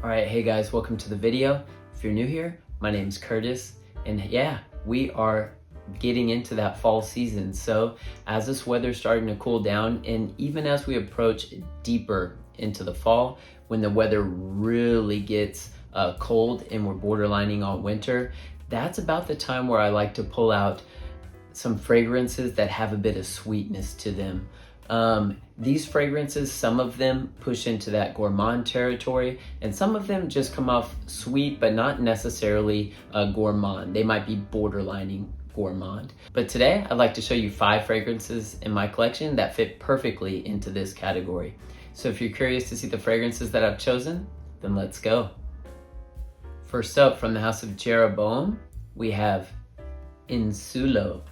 All right, hey guys, welcome to the video. If you're new here, my name's Curtis, and yeah, we are getting into that fall season. So as this weather's starting to cool down, and even as we approach deeper into the fall, when the weather really gets cold and we're borderlining on winter, that's about the time where I like to pull out some fragrances that have a bit of sweetness to them. These fragrances, some of them push into that gourmand territory, and some of them just come off sweet, but not necessarily gourmand. They might be borderlining gourmand. But today, I'd like to show you 5 fragrances in my collection that fit perfectly into this category. So if you're curious to see the fragrances that I've chosen, then let's go. First up, from the house of Jeroboam, we have Insulo.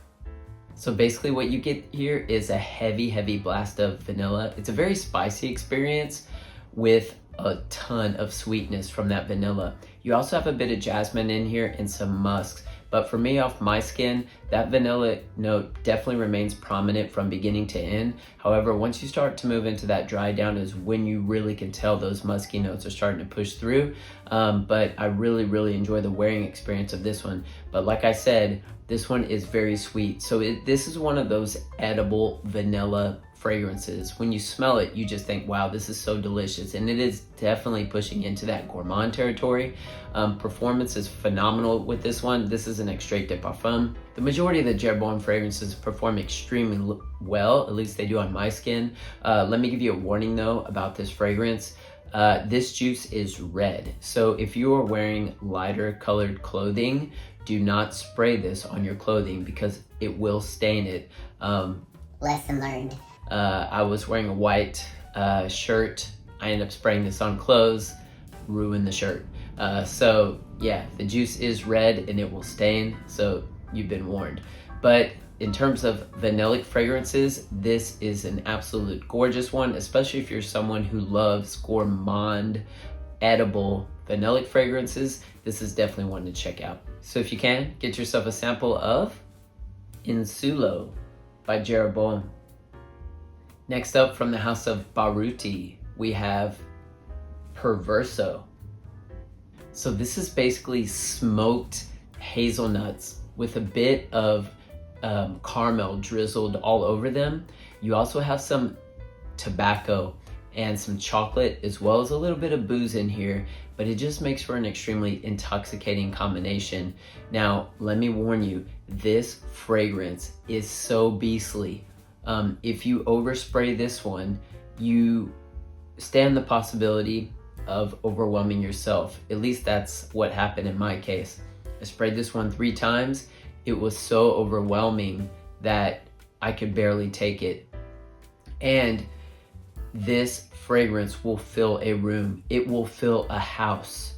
So basically what you get here is a heavy blast of vanilla. It's a very spicy experience with a ton of sweetness from that vanilla. You also have a bit of jasmine in here and some musks. But for me, off my skin, that vanilla note definitely remains prominent from beginning to end. However, once you start to move into that dry down is when you really can tell those musky notes are starting to push through. But I really enjoy the wearing experience of this one. But like I said, this one is very sweet. So this is one of those edible vanilla fragrances. When you smell it, you just think, wow, this is so delicious. And it is definitely pushing into that gourmand territory. Performance is phenomenal with this one. This is an extrait de parfum. The majority of the Jeroboam fragrances perform extremely well, at least they do on my skin. Let me give you a warning though about this fragrance. This juice is red. So if you are wearing lighter colored clothing, do not spray this on your clothing because it will stain it. Lesson learned. I was wearing a white shirt. I ended up spraying this on clothes, ruined the shirt. So yeah, the juice is red and it will stain, so you've been warned. But in terms of vanillic fragrances, this is an absolute gorgeous one, especially if you're someone who loves gourmand, edible vanillic fragrances. This is definitely one to check out. So if you can, get yourself a sample of Insulo by Jeroboam. Next up, from the house of Baruti, we have Perverso. So this is basically smoked hazelnuts with a bit of caramel drizzled all over them. You also have some tobacco and some chocolate, as well as a little bit of booze in here, but it just makes for an extremely intoxicating combination. Now, let me warn you, this fragrance is so beastly. If you overspray this one, you stand the possibility of overwhelming yourself. At least that's what happened in my case. I sprayed this one 3 times. It was so overwhelming that I could barely take it. And this fragrance will fill a room. It will fill a house.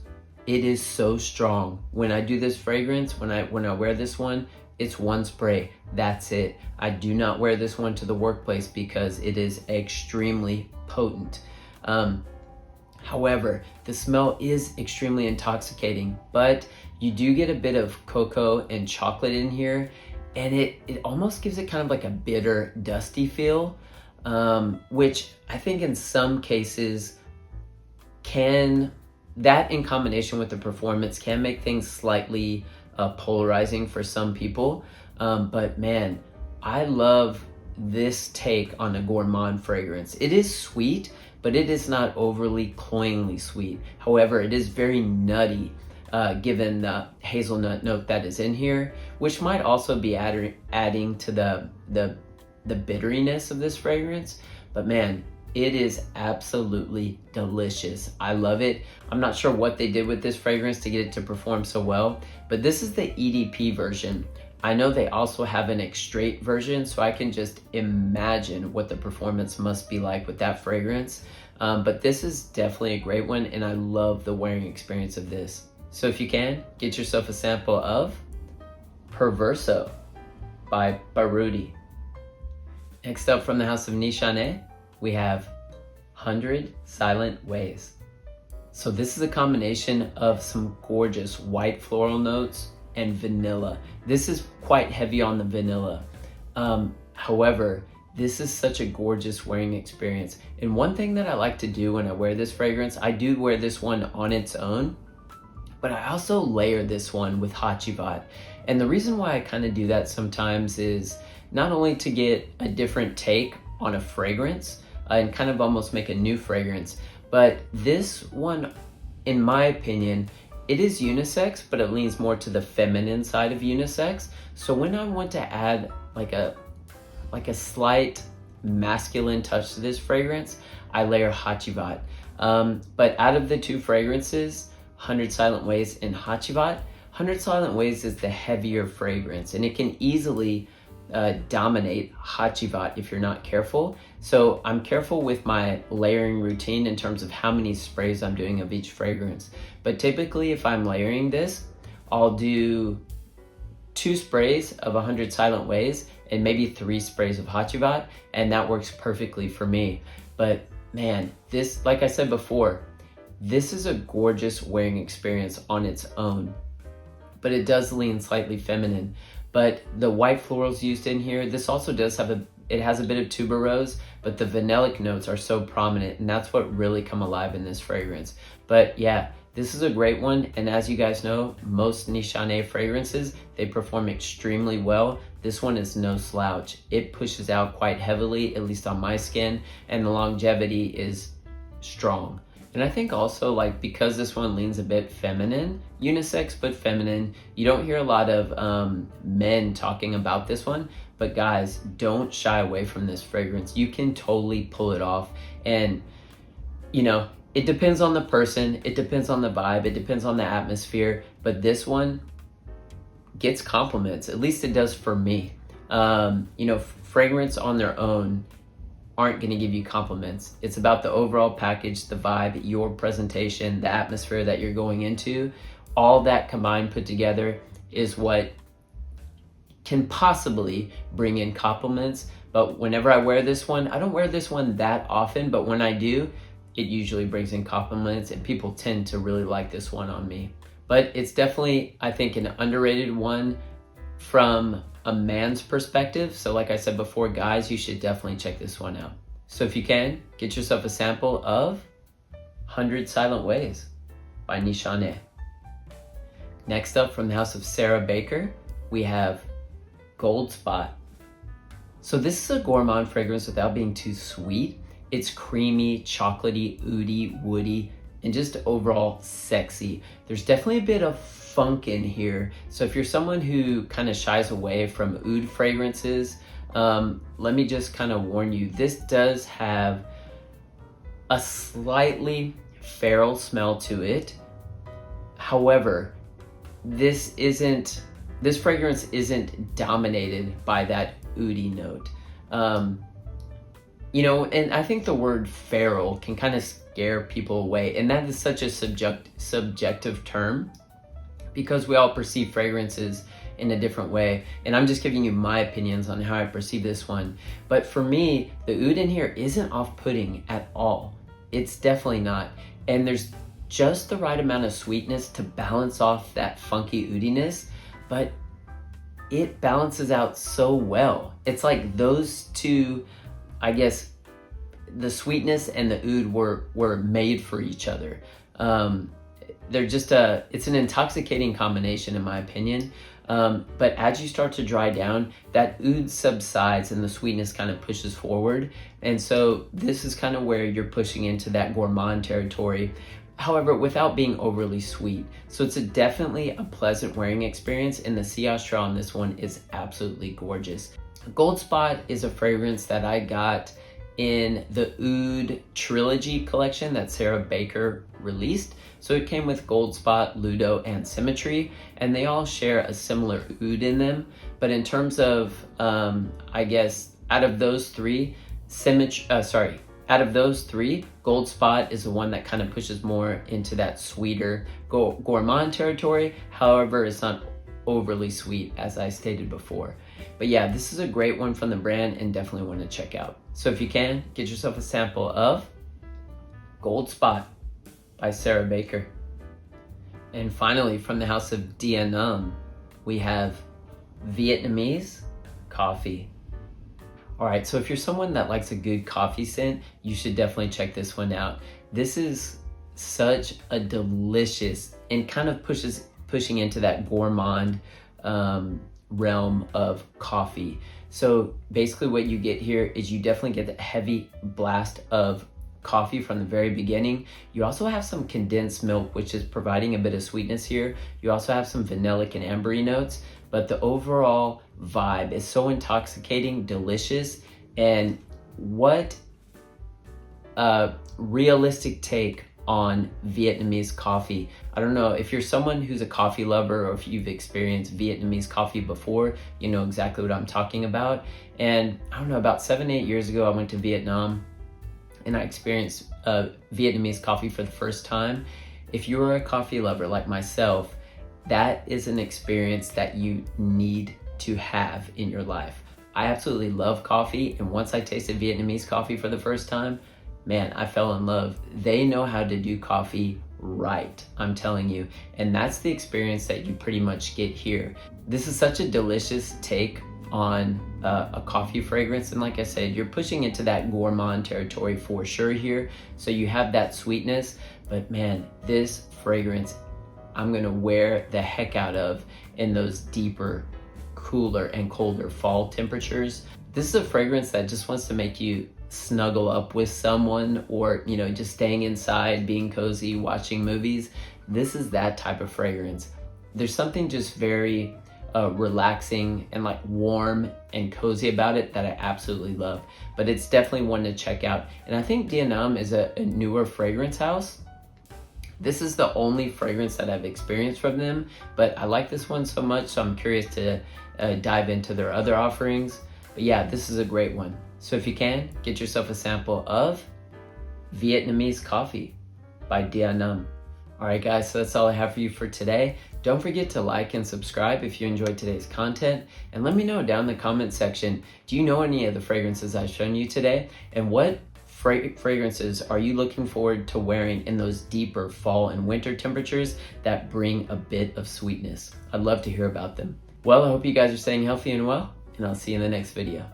It is so strong. When I do this fragrance, when I wear this one, it's one spray. That's it. I do not wear this one to the workplace because it is extremely potent. However, the smell is extremely intoxicating, but you do get a bit of cocoa and chocolate in here, and it almost gives it kind of like a bitter, dusty feel, which I think in some cases that in combination with the performance can make things slightly polarizing for some people. But man, I love this take on a gourmand fragrance. It is sweet, but it is not overly cloyingly sweet. However, it is very nutty, given the hazelnut note that is in here, which might also be adding to the bitteriness of this fragrance. But man, it is absolutely delicious. I love it. I'm not sure what they did with this fragrance to get it to perform so well, but this is the EDP version. I know they also have an extrait version, so I can just imagine what the performance must be like with that fragrance. But this is definitely a great one, and I love the wearing experience of this. So if you can, get yourself a sample of Perverso by Baruti. Next up, from the house of Nishane, we have 100 Silent Ways. So this is a combination of some gorgeous white floral notes and vanilla. This is quite heavy on the vanilla. However, this is such a gorgeous wearing experience. And one thing that I like to do when I wear this fragrance, I do wear this one on its own, but I also layer this one with Hachivat. And the reason why I kind of do that sometimes is not only to get a different take on a fragrance and kind of almost make a new fragrance, but this one, in my opinion, it is unisex, but it leans more to the feminine side of unisex. So when I want to add like a slight masculine touch to this fragrance, I layer Hachivat. But out of the two fragrances, 100 Silent Ways and Hachivat, 100 Silent Ways is the heavier fragrance, and it can easily dominate Hachivat if you're not careful. So I'm careful with my layering routine in terms of how many sprays I'm doing of each fragrance. But typically if I'm layering this, I'll do 2 sprays of 100 Silent Ways and maybe 3 sprays of Hachivat, and that works perfectly for me. But man, this, like I said before, this is a gorgeous wearing experience on its own, but it does lean slightly feminine. But the white florals used in here, this also does have it has a bit of tuberose, but the vanillic notes are so prominent, and that's what really come alive in this fragrance. But yeah, this is a great one, and as you guys know, most Nishane fragrances, they perform extremely well. This one is no slouch. It pushes out quite heavily, at least on my skin, and the longevity is strong. And I think also, like, because this one leans a bit feminine, unisex but feminine, you don't hear a lot of men talking about this one. But guys, don't shy away from this fragrance. You can totally pull it off. And, you know, it depends on the person, it depends on the vibe, it depends on the atmosphere. But this one gets compliments, at least it does for me. You know, fragrance on their own aren't going to give you compliments. It's about the overall package, the vibe, your presentation, the atmosphere that you're going into. All that combined, put together, is what can possibly bring in compliments. But whenever I wear this one, I don't wear this one that often, but when I do, it usually brings in compliments, and people tend to really like this one on me. But it's definitely, I think, an underrated one from a man's perspective. So like I said before, guys, you should definitely check this one out. So if you can, get yourself a sample of 100 Silent Ways by Nishane. Next up, from the house of Sarah Baker, we have Gold Spot. So this is a gourmand fragrance without being too sweet. It's creamy, chocolatey, oody, woody, and just overall sexy. There's definitely a bit of funk in here. So if you're someone who kind of shies away from oud fragrances, let me just kind of warn you, this does have a slightly feral smell to it. However, this fragrance isn't dominated by that oudi note. You know, and I think the word feral can kind of scare people away, and that is such a subjective term, because we all perceive fragrances in a different way, and I'm just giving you my opinions on how I perceive this one. But for me, the oud in here isn't off-putting at all. It's definitely not. And there's just the right amount of sweetness to balance off that funky oudiness, but it balances out so well. It's like those two, I guess, the sweetness and the oud were made for each other. They're just it's an intoxicating combination, in my opinion. But as you start to dry down, that oud subsides and the sweetness kind of pushes forward. And so this is kind of where you're pushing into that gourmand territory, however, without being overly sweet. So it's definitely a pleasant wearing experience, and the Ciastra on this one is absolutely gorgeous. Gold Spot is a fragrance that I got in the Oud Trilogy collection that Sarah Baker released. So it came with Gold Spot, Ludo, and Symmetry, and they all share a similar oud in them. But in terms of, I guess, out of those three, Gold Spot is the one that kind of pushes more into that sweeter gourmand territory. However, it's not overly sweet, as I stated before. But yeah, this is a great one from the brand and definitely one to check out. So if you can, get yourself a sample of Gold Spot by Sarah Baker. And finally, from the house of Dianum, we have Vietnamese Coffee. All right, so if you're someone that likes a good coffee scent, you should definitely check this one out. This is such a delicious and kind of pushing into that gourmand realm of coffee. So basically what you get here is you definitely get the heavy blast of coffee from the very beginning. You also have some condensed milk, which is providing a bit of sweetness here. You also have some vanillic and ambery notes, but the overall vibe is so intoxicating, delicious, and what a realistic take on Vietnamese coffee. I don't know if you're someone who's a coffee lover or if you've experienced Vietnamese coffee before, you know exactly what I'm talking about. And I don't know, about 7-8 years ago, I went to Vietnam and I experienced Vietnamese coffee for the first time. If you're a coffee lover like myself, that is an experience that you need to have in your life. I absolutely love coffee, and once I tasted Vietnamese coffee for the first time, man, I fell in love. They know how to do coffee right, I'm telling you. And that's the experience that you pretty much get here. This is such a delicious take on a coffee fragrance. And like I said, you're pushing into that gourmand territory for sure here. So you have that sweetness, but man, this fragrance, I'm gonna wear the heck out of in those deeper, cooler and colder fall temperatures. This is a fragrance that just wants to make you snuggle up with someone, or you know, just staying inside, being cozy, watching movies. This is that type of fragrance. There's something just very relaxing and like warm and cozy about it that I absolutely love. But it's definitely one to check out. And I think Dia Nam is a newer fragrance house. This is the only fragrance that I've experienced from them, but I like this one so much, so I'm curious to dive into their other offerings. But yeah, this is a great one. So if you can, get yourself a sample of Vietnamese coffee by Dia Nam. All right, guys, so that's all I have for you for today. Don't forget to like and subscribe if you enjoyed today's content. And let me know down in the comment section, do you know any of the fragrances I've shown you today? And what fragrances are you looking forward to wearing in those deeper fall and winter temperatures that bring a bit of sweetness? I'd love to hear about them. Well, I hope you guys are staying healthy and well, and I'll see you in the next video.